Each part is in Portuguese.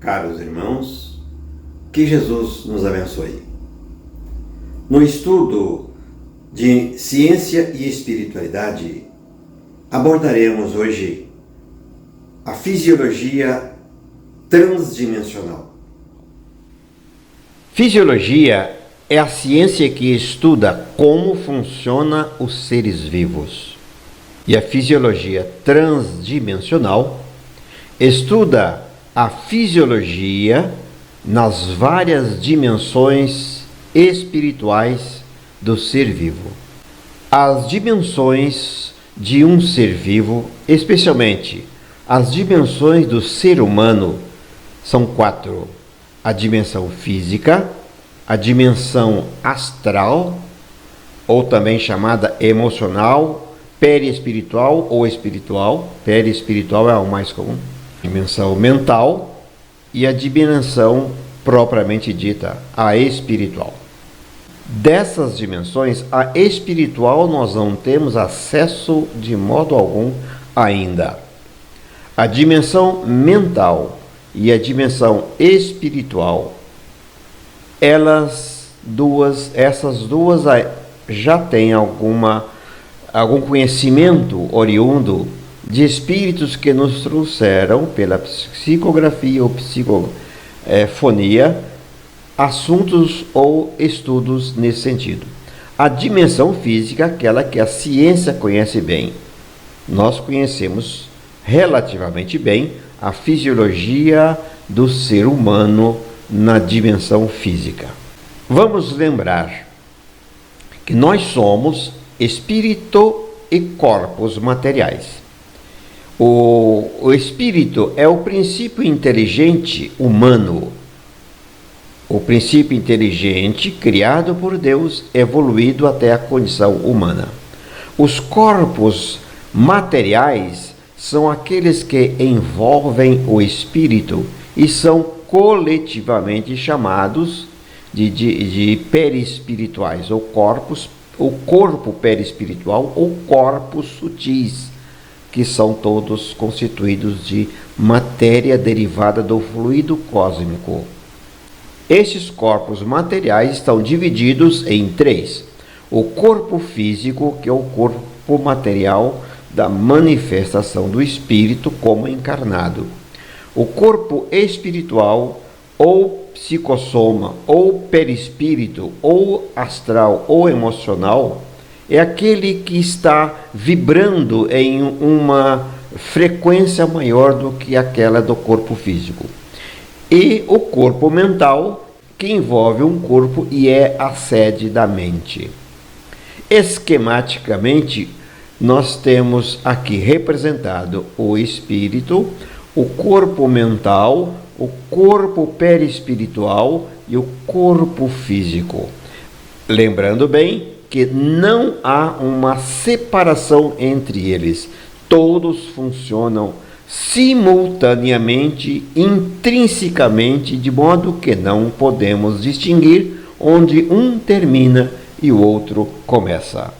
Caros irmãos, que Jesus nos abençoe. No estudo de ciência e espiritualidade, abordaremos hoje a fisiologia transdimensional. Fisiologia é a ciência que estuda como funcionam os seres vivos. E a fisiologia transdimensional estuda a fisiologia nas várias dimensões espirituais do ser vivo. As dimensões de um ser vivo, especialmente as dimensões do ser humano, são 4. A dimensão física, a dimensão astral, ou também chamada emocional, perispiritual ou espiritual. Perispiritual é o mais comum. Dimensão mental e a dimensão propriamente dita, a espiritual. Dessas dimensões, a espiritual nós não temos acesso de modo algum ainda. A dimensão mental e a dimensão espiritual, essas duas já têm algum conhecimento oriundo de espíritos que nos trouxeram pela psicografia ou psicofonia assuntos ou estudos nesse sentido. A dimensão física, aquela que a ciência conhece bem. Nós conhecemos relativamente bem a fisiologia do ser humano na dimensão física. Vamos lembrar que nós somos espírito e corpos materiais. O espírito é o princípio inteligente humano. O princípio inteligente criado por Deus, evoluído até a condição humana. Os corpos materiais são aqueles que envolvem o espírito e são coletivamente chamados de perispirituais, ou corpo perispiritual, ou corpos sutis, que são todos constituídos de matéria derivada do fluido cósmico. Estes corpos materiais estão divididos em 3. O corpo físico, que é o corpo material da manifestação do espírito como encarnado. O corpo espiritual, ou psicossoma, ou perispírito, ou astral, ou emocional, é aquele que está vibrando em uma frequência maior do que aquela do corpo físico. E o corpo mental, que envolve um corpo e é a sede da mente. Esquematicamente, nós temos aqui representado o espírito, o corpo mental, o corpo perispiritual e o corpo físico. Lembrando bem que não há uma separação entre eles. Todos funcionam simultaneamente, intrinsecamente, de modo que não podemos distinguir onde um termina e o outro começa.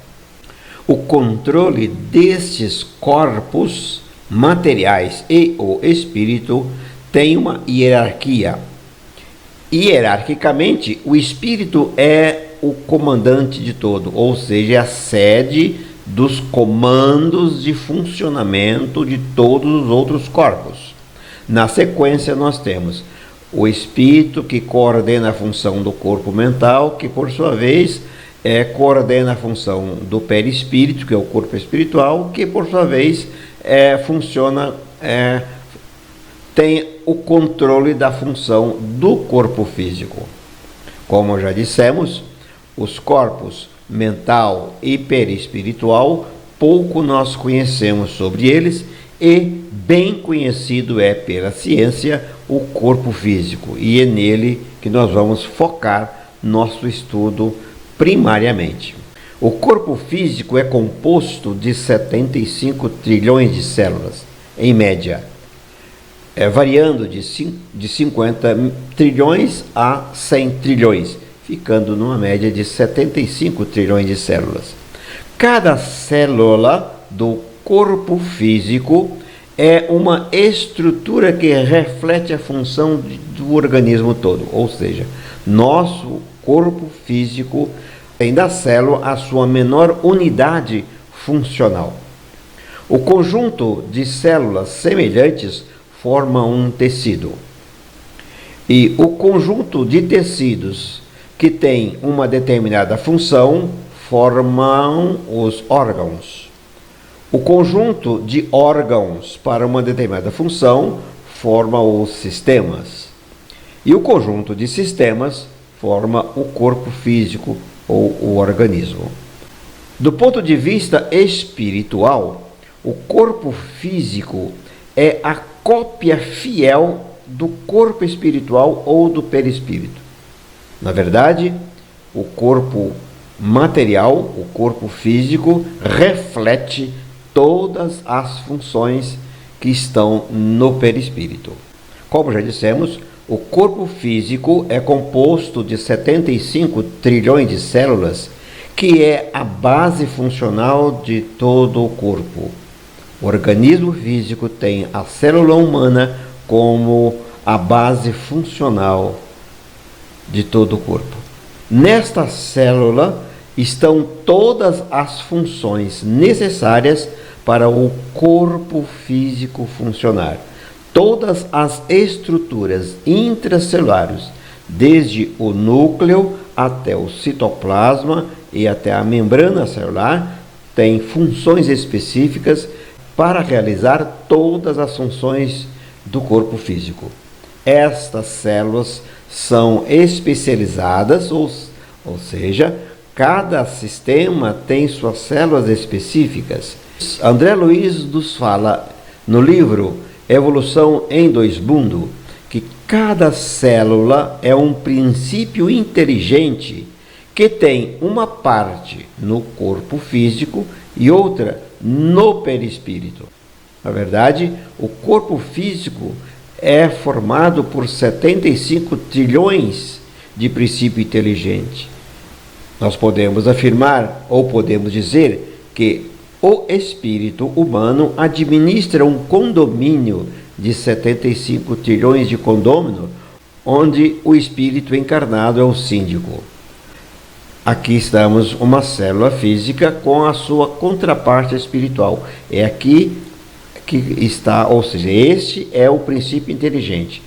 O controle destes corpos materiais e o espírito tem uma hierarquia. Hierarquicamente, o espírito é o comandante de todo, ou seja, a sede dos comandos de funcionamento de todos os outros corpos. Na sequência, nós temos o espírito, que coordena a função do corpo mental, que por sua vez coordena a função do perispírito, que é o corpo espiritual, que por sua vez tem o controle da função do corpo físico. Como já dissemos, os corpos mental e perispiritual, pouco nós conhecemos sobre eles, e bem conhecido é pela ciência o corpo físico, e é nele que nós vamos focar nosso estudo primariamente. O corpo físico é composto de 75 trilhões de células, em média, variando de 50 trilhões a 100 trilhões, ficando numa média de 75 trilhões de células. Cada célula do corpo físico é uma estrutura que reflete a função do organismo todo, ou seja, nosso corpo físico tem da célula a sua menor unidade funcional. O conjunto de células semelhantes forma um tecido. E o conjunto de tecidos que tem uma determinada função formam os órgãos. O conjunto de órgãos para uma determinada função forma os sistemas. E o conjunto de sistemas forma o corpo físico ou o organismo. Do ponto de vista espiritual, o corpo físico é a cópia fiel do corpo espiritual ou do perispírito. Na verdade, o corpo material, o corpo físico, reflete todas as funções que estão no perispírito. Como já dissemos, o corpo físico é composto de 75 trilhões de células, que é a base funcional de todo o corpo. O organismo físico tem a célula humana como a base funcional de todo o corpo. Nesta célula estão todas as funções necessárias para o corpo físico funcionar. Todas as estruturas intracelulares, desde o núcleo até o citoplasma e até a membrana celular, têm funções específicas para realizar todas as funções do corpo físico. Estas células são especializadas, ou seja, cada sistema tem suas células específicas. André Luiz nos fala no livro Evolução em Dois Mundos que cada célula é um princípio inteligente que tem uma parte no corpo físico e outra no perispírito. Na verdade, o corpo físico é formado por 75 trilhões de princípio inteligente. Nós podemos afirmar ou podemos dizer que o espírito humano administra um condomínio de 75 trilhões de condômino, onde o espírito encarnado é o síndico. Aqui estamos uma célula física com a sua contraparte espiritual. É aqui que está, ou seja, este é o princípio inteligente.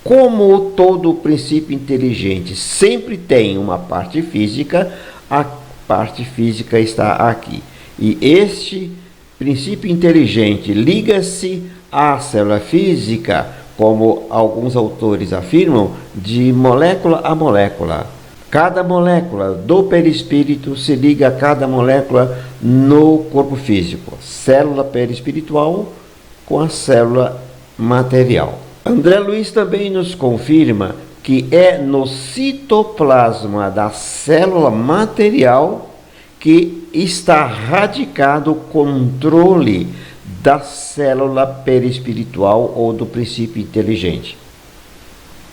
Como todo princípio inteligente sempre tem uma parte física, a parte física está aqui. E este princípio inteligente liga-se à célula física, como alguns autores afirmam, de molécula a molécula. Cada molécula do perispírito se liga a cada molécula no corpo físico. Célula perispiritual com a célula material. André Luiz também nos confirma que é no citoplasma da célula material que está radicado o controle da célula perispiritual ou do princípio inteligente.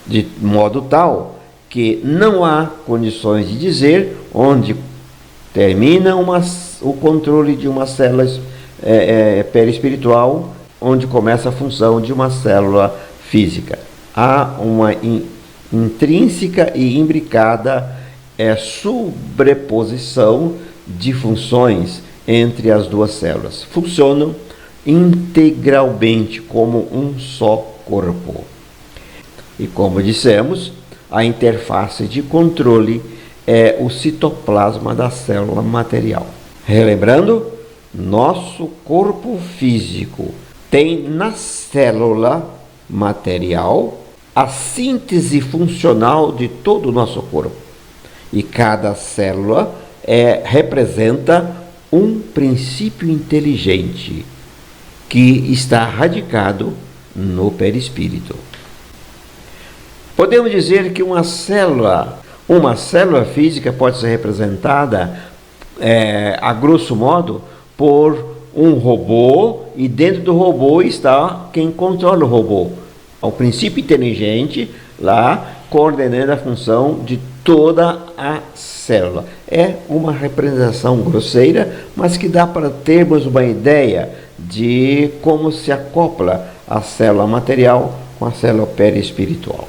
De modo tal que não há condições de dizer onde termina o controle de uma célula perispiritual, onde começa a função de uma célula física. Há uma intrínseca e imbricada sobreposição de funções entre as duas células. Funcionam integralmente como um só corpo. E como dissemos, a interface de controle é o citoplasma da célula material. Relembrando, nosso corpo físico tem na célula material a síntese funcional de todo o nosso corpo. E cada célula representa um princípio inteligente que está radicado no perispírito. Podemos dizer que uma célula física pode ser representada, a grosso modo, por um robô, e dentro do robô está quem controla o robô. O princípio inteligente lá coordenando a função de toda a célula. É uma representação grosseira, mas que dá para termos uma ideia de como se acopla a célula material com a célula perispiritual.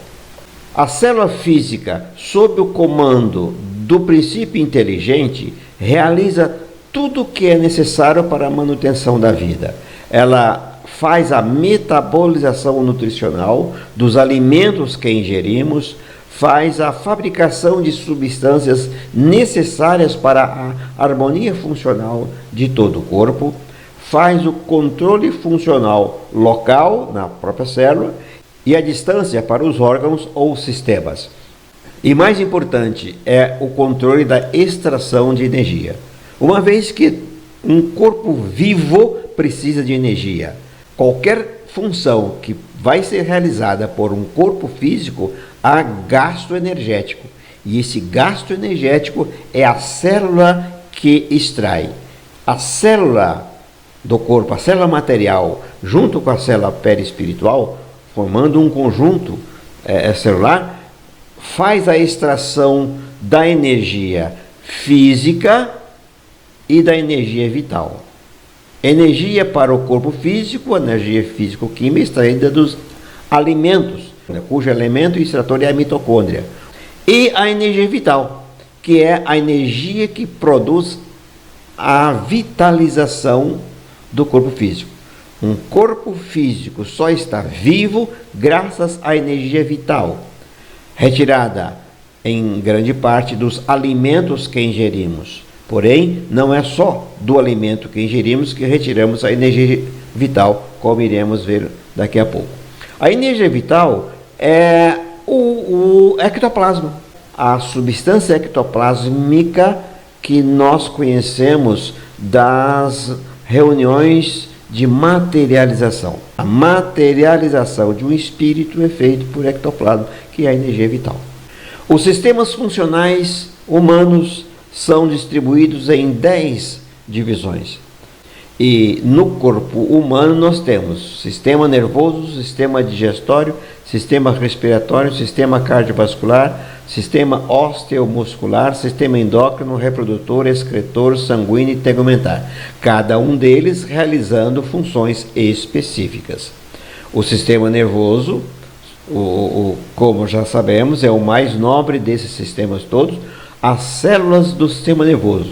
A célula física, sob o comando do princípio inteligente, realiza tudo o que é necessário para a manutenção da vida. Ela faz a metabolização nutricional dos alimentos que ingerimos, faz a fabricação de substâncias necessárias para a harmonia funcional de todo o corpo, faz o controle funcional local na própria célula e a distância para os órgãos ou sistemas. E mais importante é o controle da extração de energia. Uma vez que um corpo vivo precisa de energia, qualquer função que vai ser realizada por um corpo físico há gasto energético. E esse gasto energético é a célula que extrai. A célula do corpo, a célula material, junto com a célula perispiritual, formando um conjunto celular, faz a extração da energia física e da energia vital. Energia para o corpo físico, energia físico-química extraída dos alimentos, cujo elemento extrator é a mitocôndria. E a energia vital, que é a energia que produz a vitalização do corpo físico. Um corpo físico só está vivo graças à energia vital, retirada em grande parte dos alimentos que ingerimos. Porém, não é só do alimento que ingerimos que retiramos a energia vital, como iremos ver daqui a pouco. A energia vital é o ectoplasma, a substância ectoplásmica que nós conhecemos das reuniões de materialização. A materialização de um espírito é feita por ectoplasma, que é a energia vital. Os sistemas funcionais humanos são distribuídos em 10 divisões. E no corpo humano nós temos sistema nervoso, sistema digestório, sistema respiratório, sistema cardiovascular, sistema osteomuscular, sistema endócrino, reprodutor, excretor, sanguíneo e tegumentar. Cada um deles realizando funções específicas. O sistema nervoso, como já sabemos, é o mais nobre desses sistemas todos. As células do sistema nervoso,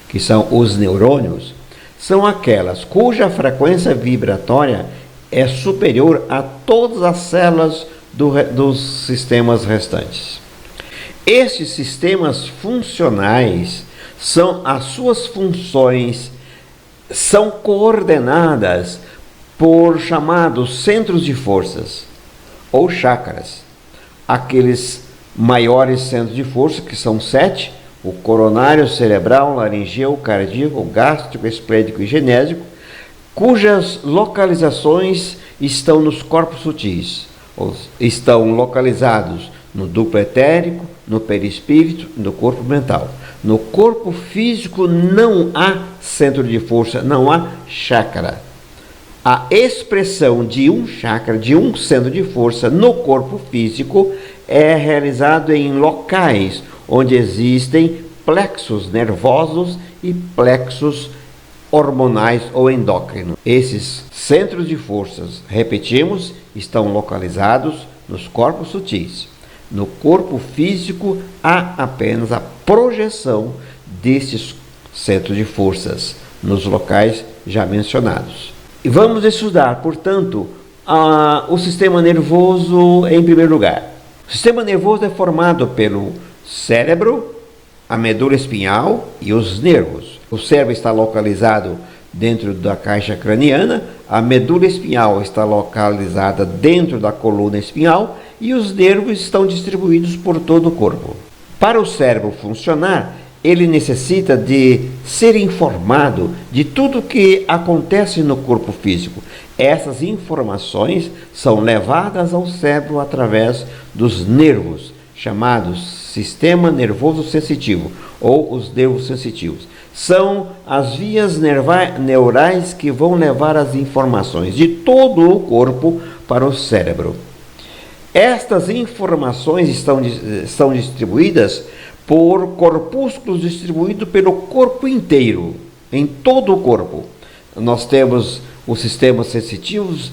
que são os neurônios, são aquelas cuja frequência vibratória é superior a todas as células dos sistemas restantes. Estes sistemas funcionais as suas funções são coordenadas por chamados centros de forças ou chakras. Aqueles maiores centros de força, que são 7, o coronário, cerebral, laringeu, cardíaco, gástrico, esplédico e genésico, cujas localizações estão nos corpos sutis, estão localizados no duplo etérico, no perispírito, no corpo mental. No corpo físico não há centro de força, não há chakra. A expressão de um chakra, de um centro de força no corpo físico é realizado em locais onde existem plexos nervosos e plexos hormonais ou endócrinos. Esses centros de forças, repetimos, estão localizados nos corpos sutis. No corpo físico há apenas a projeção desses centros de forças nos locais já mencionados. E vamos estudar, portanto, o sistema nervoso em primeiro lugar. O sistema nervoso é formado pelo cérebro, a medula espinhal e os nervos. O cérebro está localizado dentro da caixa craniana, a medula espinhal está localizada dentro da coluna espinhal e os nervos estão distribuídos por todo o corpo. Para o cérebro funcionar, ele necessita de ser informado de tudo o que acontece no corpo físico. Essas informações são levadas ao cérebro através dos nervos, chamados sistema nervoso sensitivo, ou os nervos sensitivos. São as vias neurais que vão levar as informações de todo o corpo para o cérebro. Estas informações são distribuídas por corpúsculos distribuídos pelo corpo inteiro, em todo o corpo. Nós temos os sistemas sensitivos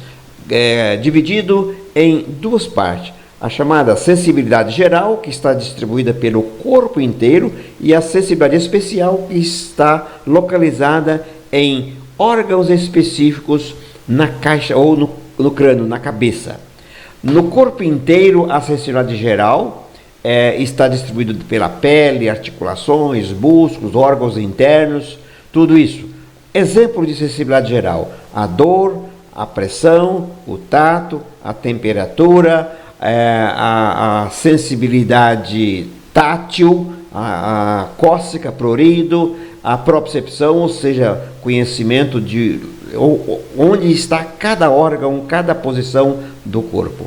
dividido em duas partes. A chamada sensibilidade geral, que está distribuída pelo corpo inteiro, e a sensibilidade especial, que está localizada em órgãos específicos na caixa ou no crânio, na cabeça. No corpo inteiro, a sensibilidade geral está distribuída pela pele, articulações, músculos, órgãos internos, tudo isso. Exemplo de sensibilidade geral: a dor, a pressão, o tato, a temperatura, a sensibilidade tátil, a cócega, prurido, a propriocepção, ou seja, conhecimento de onde está cada órgão, cada posição do corpo.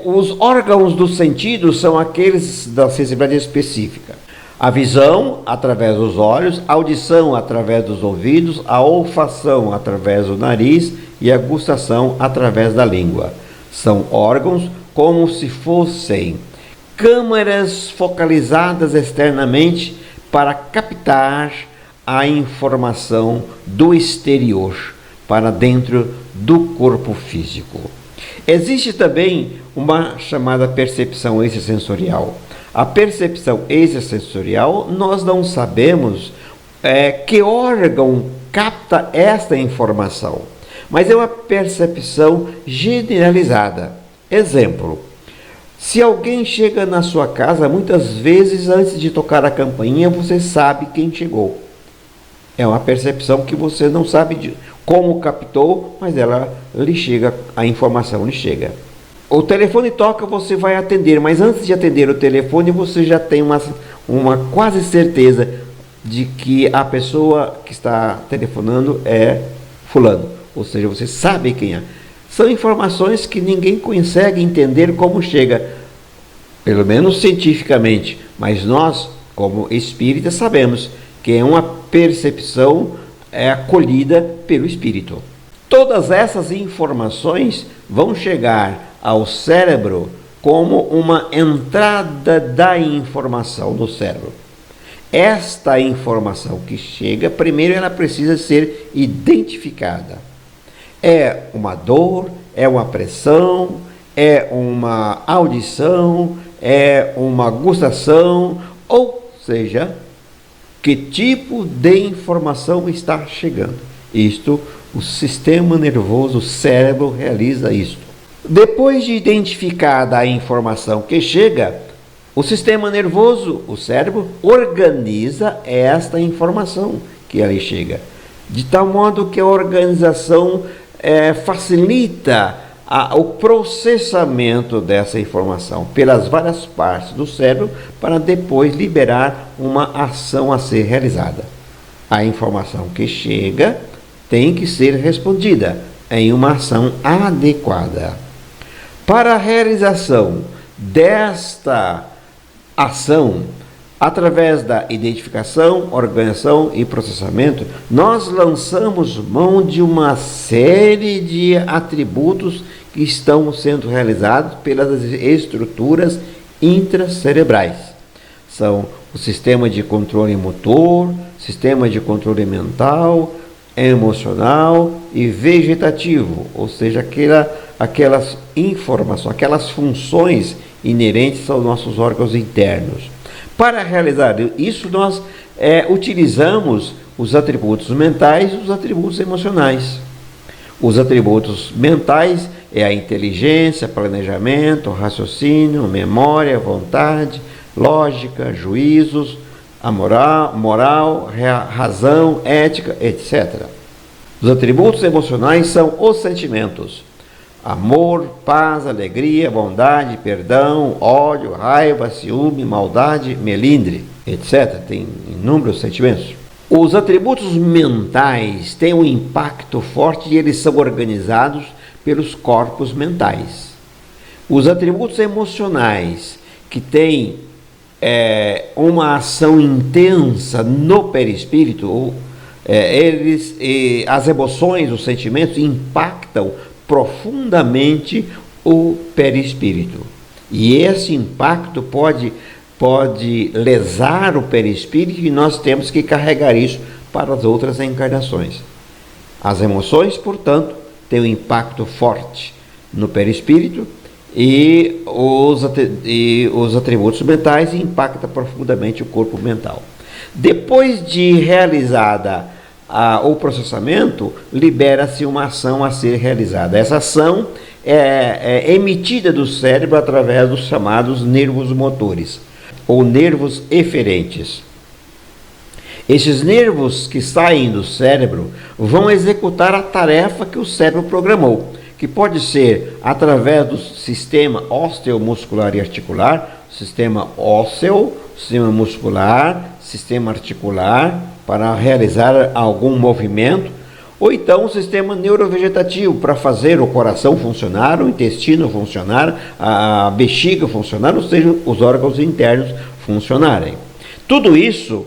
Os órgãos dos sentidos são aqueles da sensibilidade específica. A visão, através dos olhos, a audição, através dos ouvidos, a olfação, através do nariz, e a gustação, através da língua. São órgãos como se fossem câmeras focalizadas externamente para captar a informação do exterior para dentro do corpo físico. Existe também uma chamada percepção extrasensorial. A percepção extrasensorial, nós não sabemos que órgão capta esta informação, mas é uma percepção generalizada. Exemplo: se alguém chega na sua casa, muitas vezes antes de tocar a campainha você sabe quem chegou. É uma percepção que você não sabe como captou, mas ela lhe chega, a informação lhe chega. O telefone toca, você vai atender, mas antes de atender o telefone você já tem uma quase certeza de que a pessoa que está telefonando é fulano, ou seja, você sabe quem é. São informações que ninguém consegue entender como chega, pelo menos cientificamente, mas nós, como espíritas, sabemos que é uma percepção acolhida pelo espírito. Todas essas informações vão chegar ao cérebro como uma entrada da informação do cérebro. Esta informação que chega, primeiro ela precisa ser identificada. É uma dor, é uma pressão, é uma audição, é uma gustação, ou seja, que tipo de informação está chegando. Isto, o sistema nervoso, o cérebro realiza isto. Depois de identificada a informação que chega, o sistema nervoso, o cérebro, organiza esta informação que ali chega, de tal modo que a organização facilita o processamento dessa informação pelas várias partes do cérebro para depois liberar uma ação a ser realizada. A informação que chega tem que ser respondida em uma ação adequada. Para a realização desta ação, através da identificação, organização e processamento, nós lançamos mão de uma série de atributos que estão sendo realizados pelas estruturas intracerebrais. São o sistema de controle motor, sistema de controle mental, emocional e vegetativo, ou seja, aquelas informações, aquelas funções inerentes aos nossos órgãos internos. Para realizar isso, nós utilizamos os atributos mentais e os atributos emocionais. Os atributos mentais é a inteligência, planejamento, raciocínio, memória, vontade, lógica, juízos, a moral, razão, ética, etc. Os atributos emocionais são os sentimentos: amor, paz, alegria, bondade, perdão, ódio, raiva, ciúme, maldade, melindre, etc. Tem inúmeros sentimentos. Os atributos mentais têm um impacto forte e eles são organizados pelos corpos mentais. Os atributos emocionais, que têm uma ação intensa no perispírito, as emoções, os sentimentos impactam profundamente o perispírito. E esse impacto pode lesar o perispírito e nós temos que carregar isso para as outras encarnações. As emoções, portanto, têm um impacto forte no perispírito e os atributos mentais impactam profundamente o corpo mental. Depois de realizada o processamento, libera-se uma ação a ser realizada. Essa ação é emitida do cérebro através dos chamados nervos motores ou nervos eferentes. Esses nervos que saem do cérebro vão executar a tarefa que o cérebro programou, que pode ser através do sistema osteomuscular e articular, sistema ósseo, sistema muscular, sistema articular, para realizar algum movimento, ou então o sistema neurovegetativo, para fazer o coração funcionar, o intestino funcionar, a bexiga funcionar, ou seja, os órgãos internos funcionarem. Tudo isso,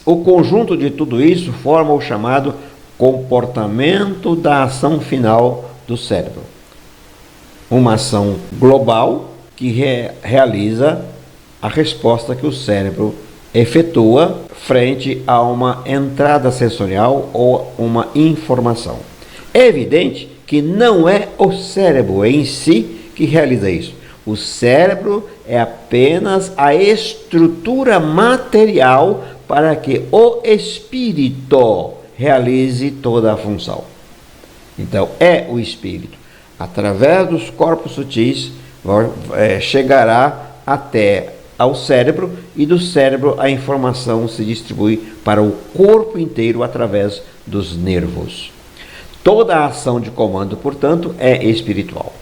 o conjunto de tudo isso forma o chamado comportamento da ação final do cérebro. Uma ação global que realiza a resposta que o cérebro efetua frente a uma entrada sensorial ou uma informação. É evidente que não é o cérebro em si que realiza isso. O cérebro é apenas a estrutura material para que o espírito realize toda a função. Então, é o espírito, através dos corpos sutis, chegará até ao cérebro, e do cérebro a informação se distribui para o corpo inteiro através dos nervos. Toda a ação de comando, portanto, é espiritual.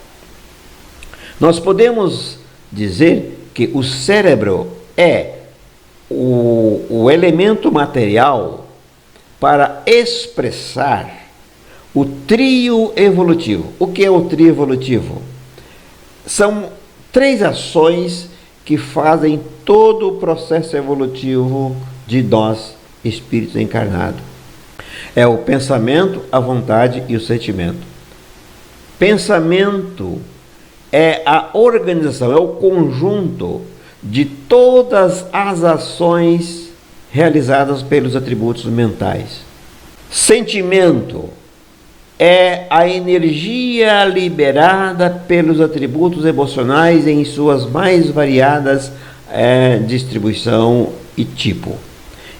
Nós podemos dizer que o cérebro é o elemento material para expressar o trio evolutivo. O que é o trio evolutivo? São 3 ações que fazem todo o processo evolutivo de nós, espíritos encarnados. É o pensamento, a vontade e o sentimento. Pensamento é a organização, é o conjunto de todas as ações realizadas pelos atributos mentais. Sentimento é a energia liberada pelos atributos emocionais em suas mais variadas distribuição e tipo.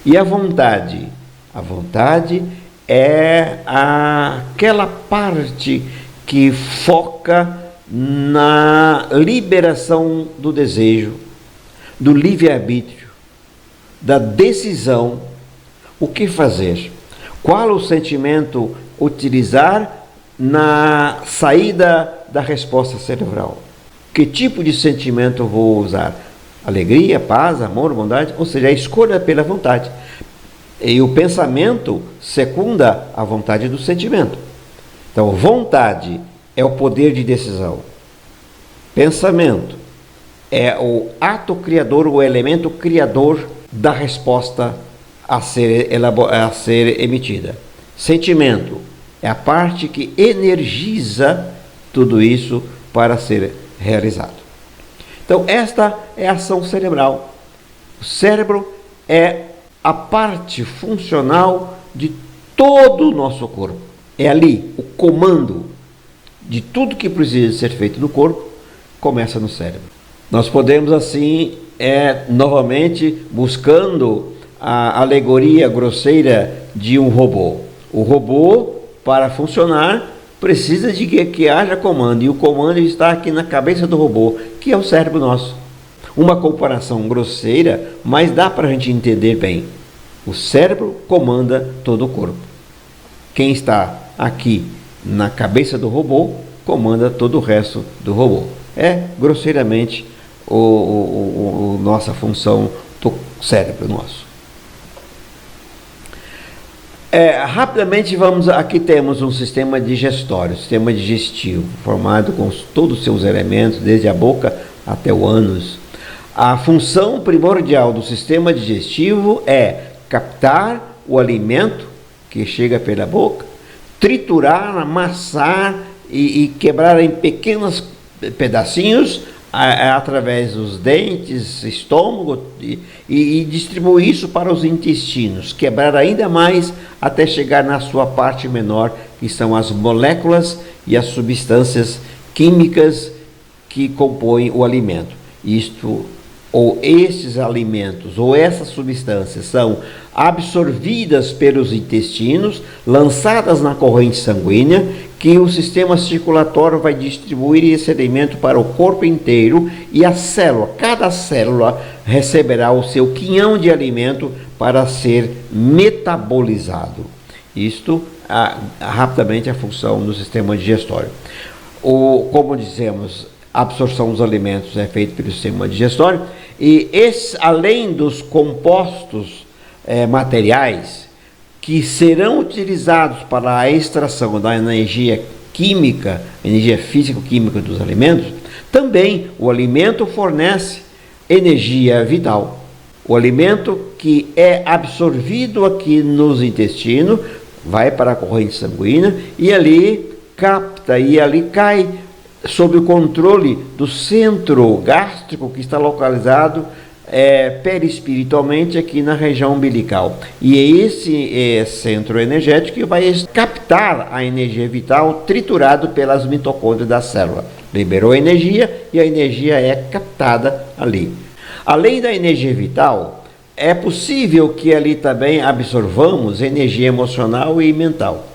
E a vontade? A vontade é aquela parte que foca na liberação do desejo, do livre-arbítrio, da decisão, o que fazer, qual o sentimento utilizar na saída da resposta cerebral. Que tipo de sentimento eu vou usar? Alegria, paz, amor, bondade? Ou seja, a escolha pela vontade. E o pensamento secunda a vontade do sentimento. Então, vontade é o poder de decisão. Pensamento é o ato criador, o elemento criador da resposta a ser emitida. Sentimento é a parte que energiza tudo isso para ser realizado. Então, esta é a ação cerebral. O cérebro é a parte funcional de todo o nosso corpo. É ali o comando de tudo que precisa ser feito no corpo, começa no cérebro. Nós podemos assim, novamente, buscando a alegoria grosseira de um robô. O robô, para funcionar, precisa de que haja comando, e o comando está aqui na cabeça do robô, que é o cérebro nosso. Uma comparação grosseira, mas dá para a gente entender bem. O cérebro comanda todo o corpo. Quem está aqui na cabeça do robô comanda todo o resto do robô. É grosseiramente nossa função do cérebro nosso. Rapidamente aqui temos um sistema digestório, sistema digestivo, formado com todos os seus elementos, desde a boca até o ânus. A função primordial do sistema digestivo é captar o alimento que chega pela boca, triturar, amassar e quebrar em pequenos pedacinhos através dos dentes, estômago, e distribui isso para os intestinos, quebrar ainda mais até chegar na sua parte menor, que são as moléculas e as substâncias químicas que compõem o alimento. Isto, ou estes alimentos, ou essas substâncias são absorvidas pelos intestinos, lançadas na corrente sanguínea, que o sistema circulatório vai distribuir esse alimento para o corpo inteiro, e a célula, cada célula receberá o seu quinhão de alimento para ser metabolizado. Isto, rapidamente, a função do sistema digestório. Como dizemos, a absorção dos alimentos é feita pelo sistema digestório, e além dos compostos materiais que serão utilizados para a extração da energia química, energia físico-química dos alimentos, também o alimento fornece energia vital. O alimento que é absorvido aqui nos intestinos vai para a corrente sanguínea e ali capta e ali cai sob o controle do centro gástrico, que está localizado perispiritualmente aqui na região umbilical. E é esse centro energético que vai captar a energia vital triturado pelas mitocôndrias da célula. Liberou energia e a energia é captada ali. Além da energia vital, é possível que ali também absorvamos energia emocional e mental.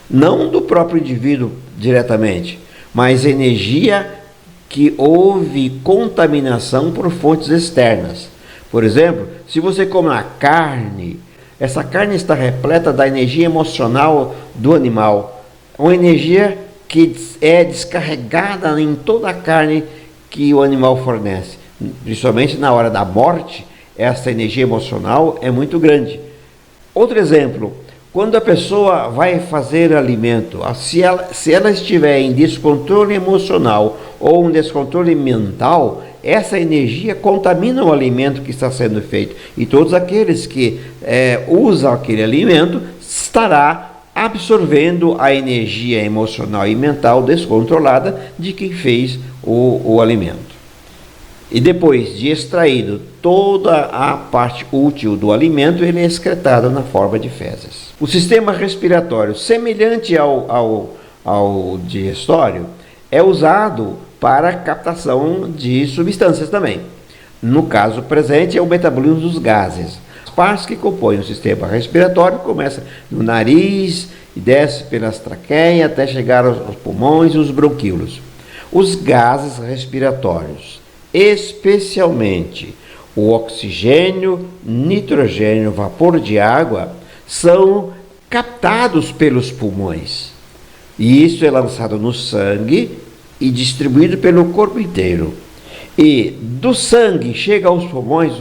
Não do próprio indivíduo diretamente, mas energia que houve contaminação por fontes externas. Por exemplo, se você come uma carne, essa carne está repleta da energia emocional do animal, uma energia que é descarregada em toda a carne que o animal fornece. Principalmente na hora da morte, essa energia emocional é muito grande. Outro exemplo, quando a pessoa vai fazer alimento, se ela estiver em descontrole emocional ou um descontrole mental, essa energia contamina o alimento que está sendo feito. E todos aqueles que usam aquele alimento estará absorvendo a energia emocional e mental descontrolada de quem fez o alimento. E depois de extraído toda a parte útil do alimento, ele é excretado na forma de fezes. O sistema respiratório, semelhante ao digestório, é usado para a captação de substâncias também. No caso presente, é o metabolismo dos gases. As partes que compõem o sistema respiratório começam no nariz e desce pelas traqueias até chegar aos pulmões e os bronquíolos. Os gases respiratórios, especialmente o oxigênio, nitrogênio, vapor de água, são captados pelos pulmões. E isso é lançado no sangue e distribuído pelo corpo inteiro. E do sangue chega aos pulmões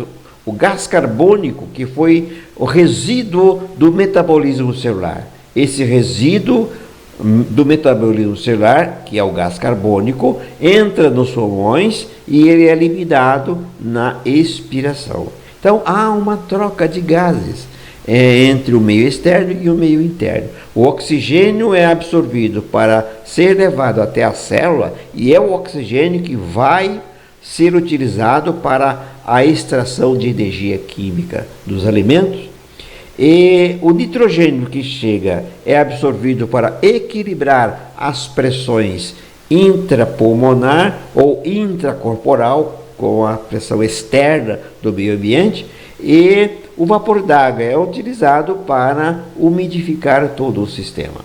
o gás carbônico, que foi o resíduo do metabolismo celular. Esse resíduo do metabolismo celular, que é o gás carbônico, entra nos pulmões e ele é eliminado na expiração. Então há uma troca de gases entre o meio externo e o meio interno. O oxigênio é absorvido para ser levado até a célula e é o oxigênio que vai ser utilizado para a extração de energia química dos alimentos. E o nitrogênio que chega é absorvido para equilibrar as pressões intrapulmonar ou intracorporal, com a pressão externa do meio ambiente, e o vapor d'água é utilizado para umidificar todo o sistema.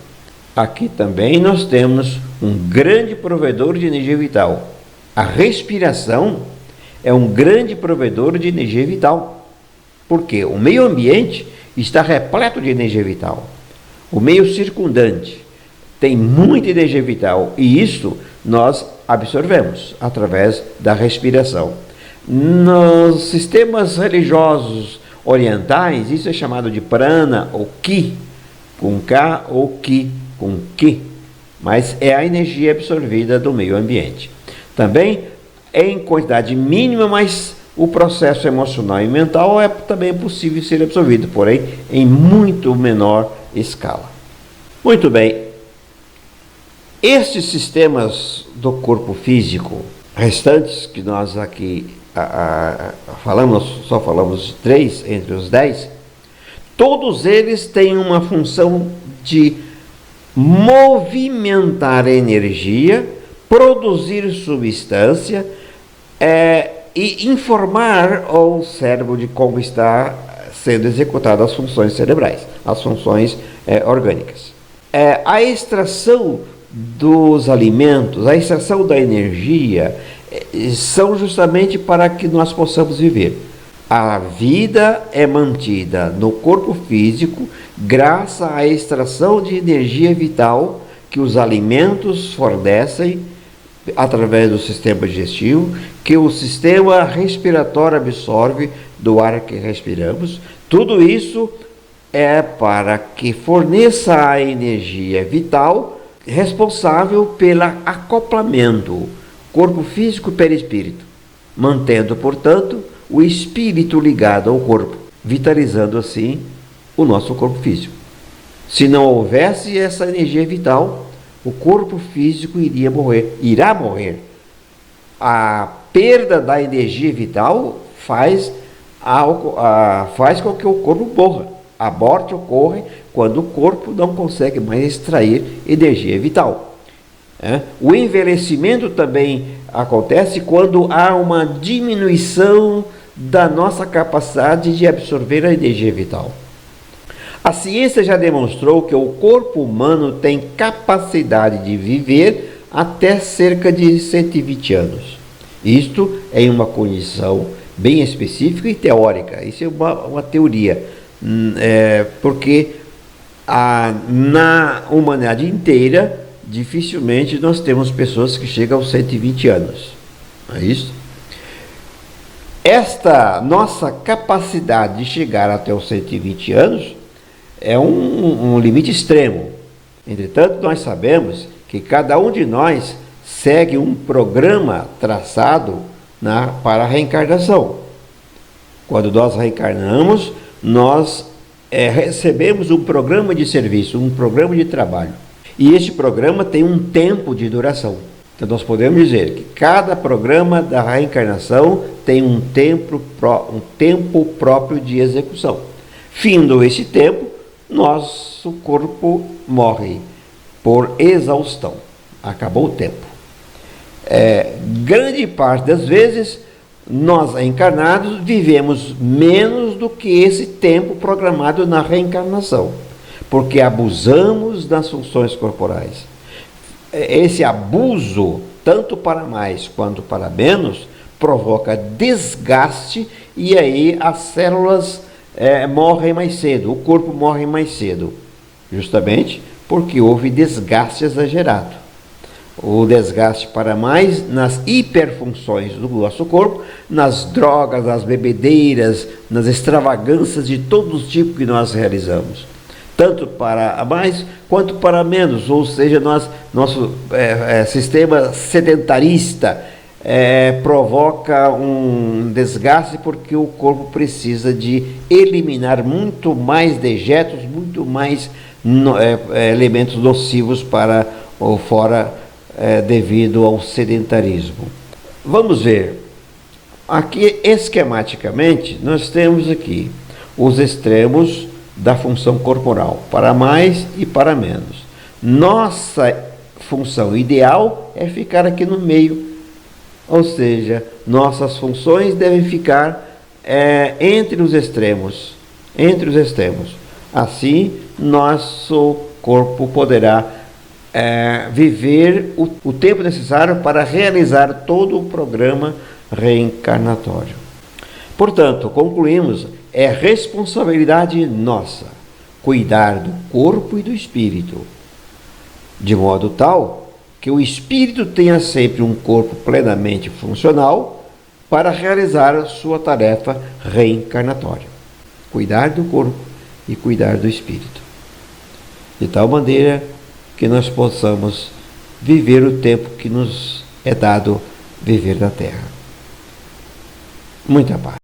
Aqui também nós temos um grande provedor de energia vital. A respiração é um grande provedor de energia vital, porque o meio ambiente está repleto de energia vital. O meio circundante tem muita energia vital e isso nós absorvemos através da respiração. Nos sistemas religiosos orientais, isso é chamado de prana ou ki, com K, ou ki, com ki, mas é a energia absorvida do meio ambiente. Também é em quantidade mínima, mas o processo emocional e mental é também possível ser absorvido, porém em muito menor escala. Muito bem, estes sistemas do corpo físico restantes, que nós aqui só falamos de 3 entre os 10, todos eles têm uma função de movimentar energia, produzir substância e informar ao cérebro de como está sendo executadas as funções cerebrais, as funções orgânicas. A extração dos alimentos, a extração da energia, são justamente para que nós possamos viver. A vida é mantida no corpo físico graças à extração de energia vital que os alimentos fornecem através do sistema digestivo, que o sistema respiratório absorve do ar que respiramos. Tudo isso é para que forneça a energia vital responsável pelo acoplamento corpo físico e perispírito, mantendo, portanto, o espírito ligado ao corpo, vitalizando assim o nosso corpo físico. Se não houvesse essa energia vital, o corpo físico irá morrer. A perda da energia vital faz com que o corpo morra. A morte ocorre quando o corpo não consegue mais extrair energia vital. O envelhecimento também acontece quando há uma diminuição da nossa capacidade de absorver a energia vital. A ciência já demonstrou que o corpo humano tem capacidade de viver até cerca de 120 anos. Isto é uma condição bem específica e teórica. Isso é uma teoria, porque na humanidade inteira dificilmente nós temos pessoas que chegam aos 120 anos. Não é isso? Esta nossa capacidade de chegar até os 120 anos é um limite extremo. Entretanto, nós sabemos que cada um de nós segue um programa traçado para a reencarnação. Quando nós reencarnamos, nós recebemos um programa de serviço, um programa de trabalho. E este programa tem um tempo de duração. Então nós podemos dizer que cada programa da reencarnação tem um tempo próprio de execução. Findo esse tempo, nosso corpo morre por exaustão. Acabou o tempo. Grande parte das vezes, nós encarnados vivemos menos do que esse tempo programado na reencarnação, porque abusamos das funções corporais. Esse abuso, tanto para mais quanto para menos, provoca desgaste e aí as células morrem mais cedo, o corpo morre mais cedo, justamente porque houve desgaste exagerado. O desgaste para mais nas hiperfunções do nosso corpo, nas drogas, nas bebedeiras, nas extravagâncias de todos os tipos que nós realizamos. Tanto para mais quanto para menos, ou seja, nosso sistema sedentarista provoca um desgaste porque o corpo precisa de eliminar muito mais dejetos, muito mais elementos nocivos para ou fora devido ao sedentarismo. Vamos ver, aqui esquematicamente nós temos aqui os extremos da função corporal, para mais e para menos. Nossa função ideal é ficar aqui no meio, ou seja, nossas funções devem ficar entre os extremos, Assim, nosso corpo poderá viver o tempo necessário para realizar todo o programa reencarnatório. Portanto, concluímos, é responsabilidade nossa cuidar do corpo e do espírito, de modo tal que o espírito tenha sempre um corpo plenamente funcional para realizar a sua tarefa reencarnatória. Cuidar do corpo e cuidar do espírito, de tal maneira que nós possamos viver o tempo que nos é dado viver na Terra. Muita paz.